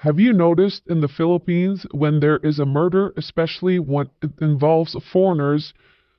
Have you noticed in the Philippines when there is a murder, especially when it involves foreigners,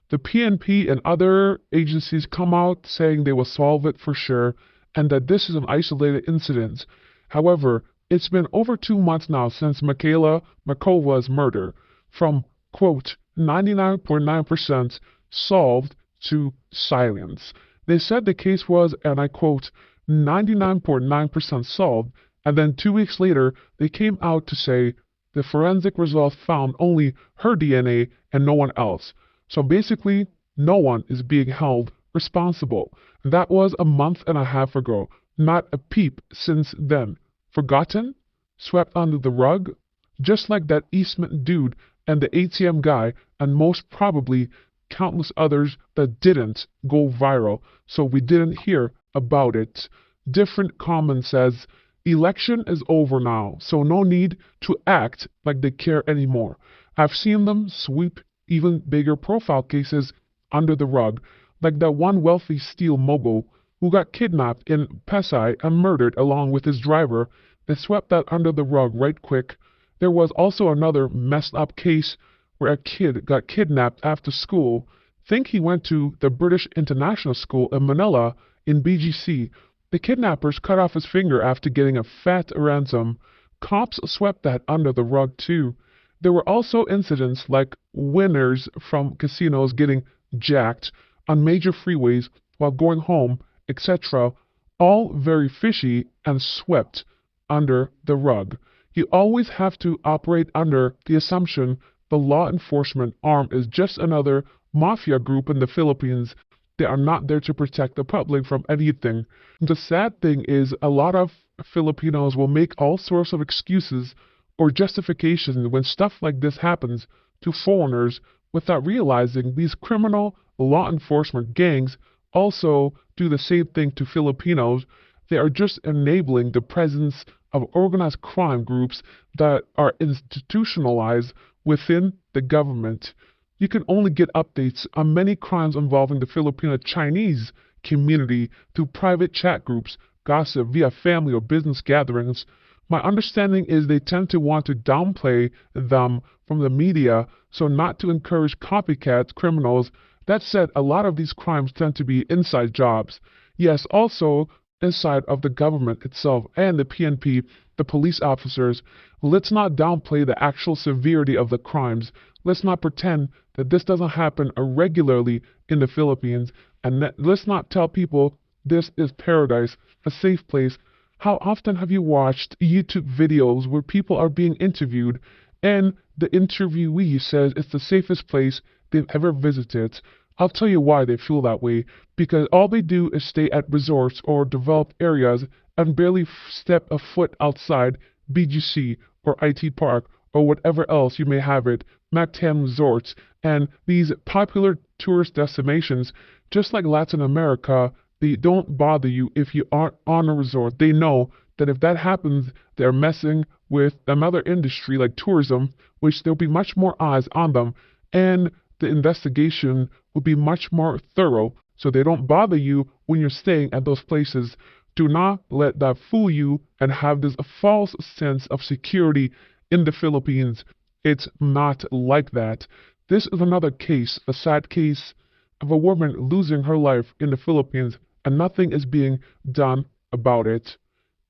the PNP and other agencies come out saying they will solve it for sure and that this is an isolated incident. However, it's been over 2 months now since Michaela Makova's murder, from, quote, 99.9% solved to silence. They said the case was, and I quote, 99.9% solved, and then 2 weeks later, they came out to say the forensic results found only her DNA and no one else. So basically, no one is being held responsible. That was a month and a half ago. Not a peep since then. Forgotten? Swept under the rug? Just like that Eastman dude and the ATM guy, and most probably countless others that didn't go viral, so we didn't hear about it. Different comment says, election is over now, so no need to act like they care anymore. I've seen them sweep even bigger profile cases under the rug, like that one wealthy steel mogul who got kidnapped in Pasay and murdered along with his driver. They swept that under the rug right quick. There was also another messed up case where a kid got kidnapped after school. Think he went to the British International School in Manila in BGC. The kidnappers cut off his finger after getting a fat ransom. Cops swept that under the rug too. There were also incidents like winners from casinos getting jacked on major freeways while going home, etc. All very fishy and swept under the rug. You always have to operate under the assumption the law enforcement arm is just another mafia group in the Philippines. They are not there to protect the public from anything. The sad thing is a lot of Filipinos will make all sorts of excuses or justifications when stuff like this happens to foreigners without realizing these criminal law enforcement gangs also do the same thing to Filipinos. They are just enabling the presence of organized crime groups that are institutionalized within the government. You can only get updates on many crimes involving the Filipino Chinese community through private chat groups, gossip via family or business gatherings. My understanding is they tend to want to downplay them from the media so not to encourage copycat criminals. That said, a lot of these crimes tend to be inside jobs. Yes, also inside of the government itself and the PNP, the police officers. Let's not downplay the actual severity of the crimes. Let's not pretend that this doesn't happen regularly in the Philippines, and let's not tell people this is paradise, a safe place. How often have you watched YouTube videos where people are being interviewed and the interviewee says it's the safest place they've ever visited? I'll tell you why they feel that way. Because all they do is stay at resorts or developed areas and barely step a foot outside BGC or IT Park or whatever else you may have it, Mactan resorts, and these popular tourist destinations. Just like Latin America, they don't bother you if you aren't on a resort. They know that if that happens, they're messing with another industry like tourism, which there'll be much more eyes on them, and the investigation will be much more thorough, so they don't bother you when you're staying at those places. Do not let that fool you and have this false sense of security in the Philippines. It's not like that. This is another case, a sad case, of a woman losing her life in the Philippines, and nothing is being done about it.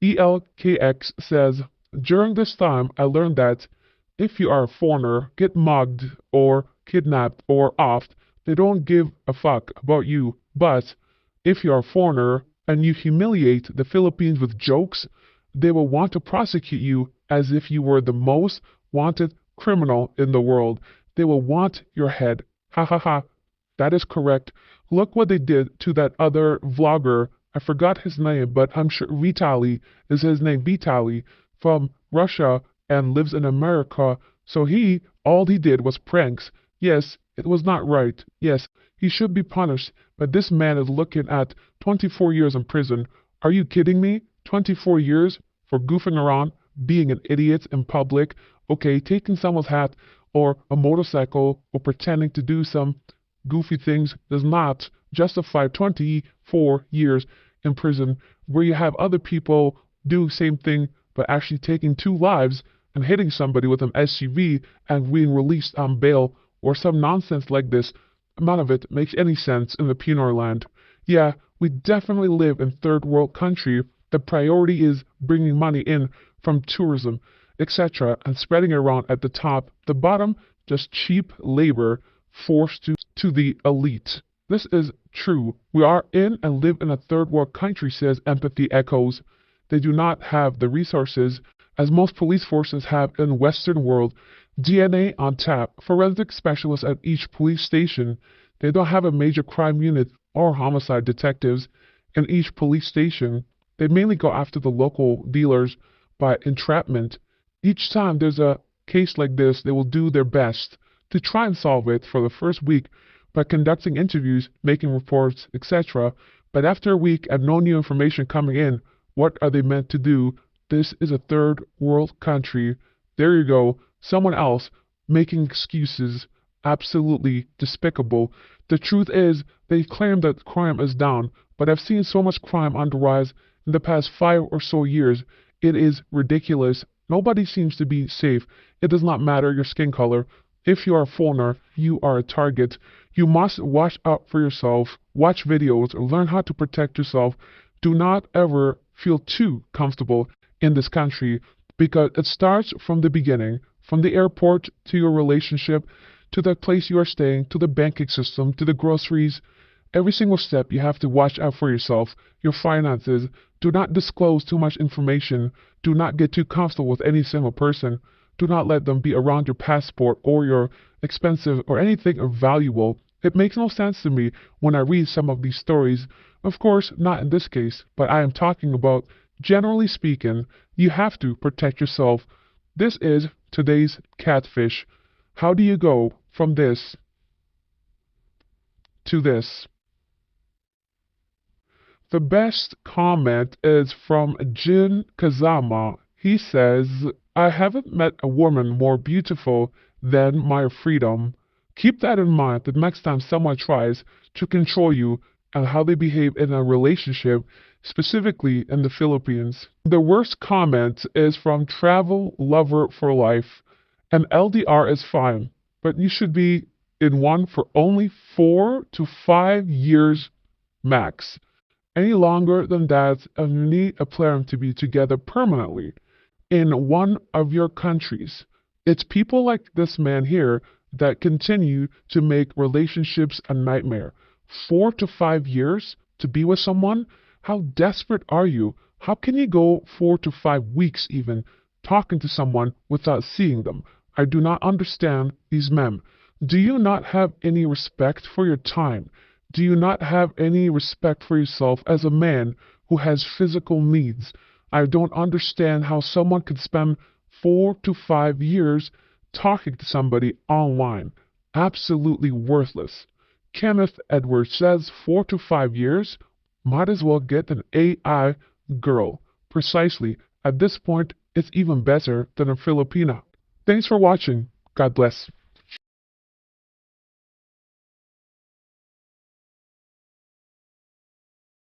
ELKX says, during this time, I learned that if you are a foreigner, get mugged or kidnapped or offed, they don't give a fuck about you. But if you are a foreigner and you humiliate the Philippines with jokes, they will want to prosecute you as if you were the most wanted criminal in the world. They will want your head. Ha ha ha. That is correct. Look what they did to that other vlogger. I forgot his name, but I'm sure Vitaly is his name, Vitaly, from Russia and lives in America. So all he did was pranks. Yes, it was not right. Yes, he should be punished, but this man is looking at 24 years in prison. Are you kidding me? 24 years for goofing around, being an idiot in public, okay, taking someone's hat or a motorcycle or pretending to do some goofy things does not justify 24 years in prison, where you have other people do same thing but actually taking 2 lives and hitting somebody with an SUV and being released on bail or some nonsense like this. None of it makes any sense in the penal land. Yeah, we definitely live in third world country. The priority is bringing money in from tourism, etc., and spreading it around at the top. The bottom, just cheap labor forced to the elite. This is true. We are in and live in a third world country, says Empathy Echoes. They do not have the resources as most police forces have in Western world. DNA on tap, forensic specialists at each police station. They don't have a major crime unit or homicide detectives in each police station. They mainly go after the local dealers by entrapment. Each time there's a case like this, they will do their best to try and solve it for the first week by conducting interviews, making reports, etc. But after a week and no new information coming in, what are they meant to do? This is a third world country. There you go. Someone else making excuses. Absolutely despicable. The truth is, they claim that crime is down, but I've seen so much crime on the rise in the past 5 or so years. It is ridiculous. Nobody seems to be safe. It does not matter your skin color. If you are a foreigner, you are a target. You must watch out for yourself, watch videos, learn how to protect yourself. Do not ever feel too comfortable in this country because it starts from the beginning, from the airport to your relationship, to the place you are staying, to the banking system, to the groceries. Every single step you have to watch out for yourself, your finances. Do not disclose too much information. Do not get too comfortable with any single person. Do not let them be around your passport or your expensive or anything of valuable. It makes no sense to me when I read some of these stories. Of course, not in this case, but I am talking about, generally speaking, you have to protect yourself. This is today's catfish. How do you go from this to this? The best comment is from Jin Kazama. He says, I haven't met a woman more beautiful than my freedom. Keep that in mind the next time someone tries to control you and how they behave in a relationship, specifically in the Philippines. The worst comment is from Travel Lover for Life. An LDR is fine, but you should be in one for only 4 to 5 years max. Any longer than that, and you need a plan to be together permanently in one of your countries. It's people like this man here that continue to make relationships a nightmare. 4 to 5 years to be with someone? How desperate are you? How can you go 4 to 5 weeks even talking to someone without seeing them? I do not understand these men. Do you not have any respect for your time? Do you not have any respect for yourself as a man who has physical needs? I don't understand how someone could spend 4 to 5 years talking to somebody online. Absolutely worthless. Kenneth Edwards says 4 to 5 years? Might as well get an AI girl. Precisely. At this point, it's even better than a Filipina. Thanks for watching. God bless.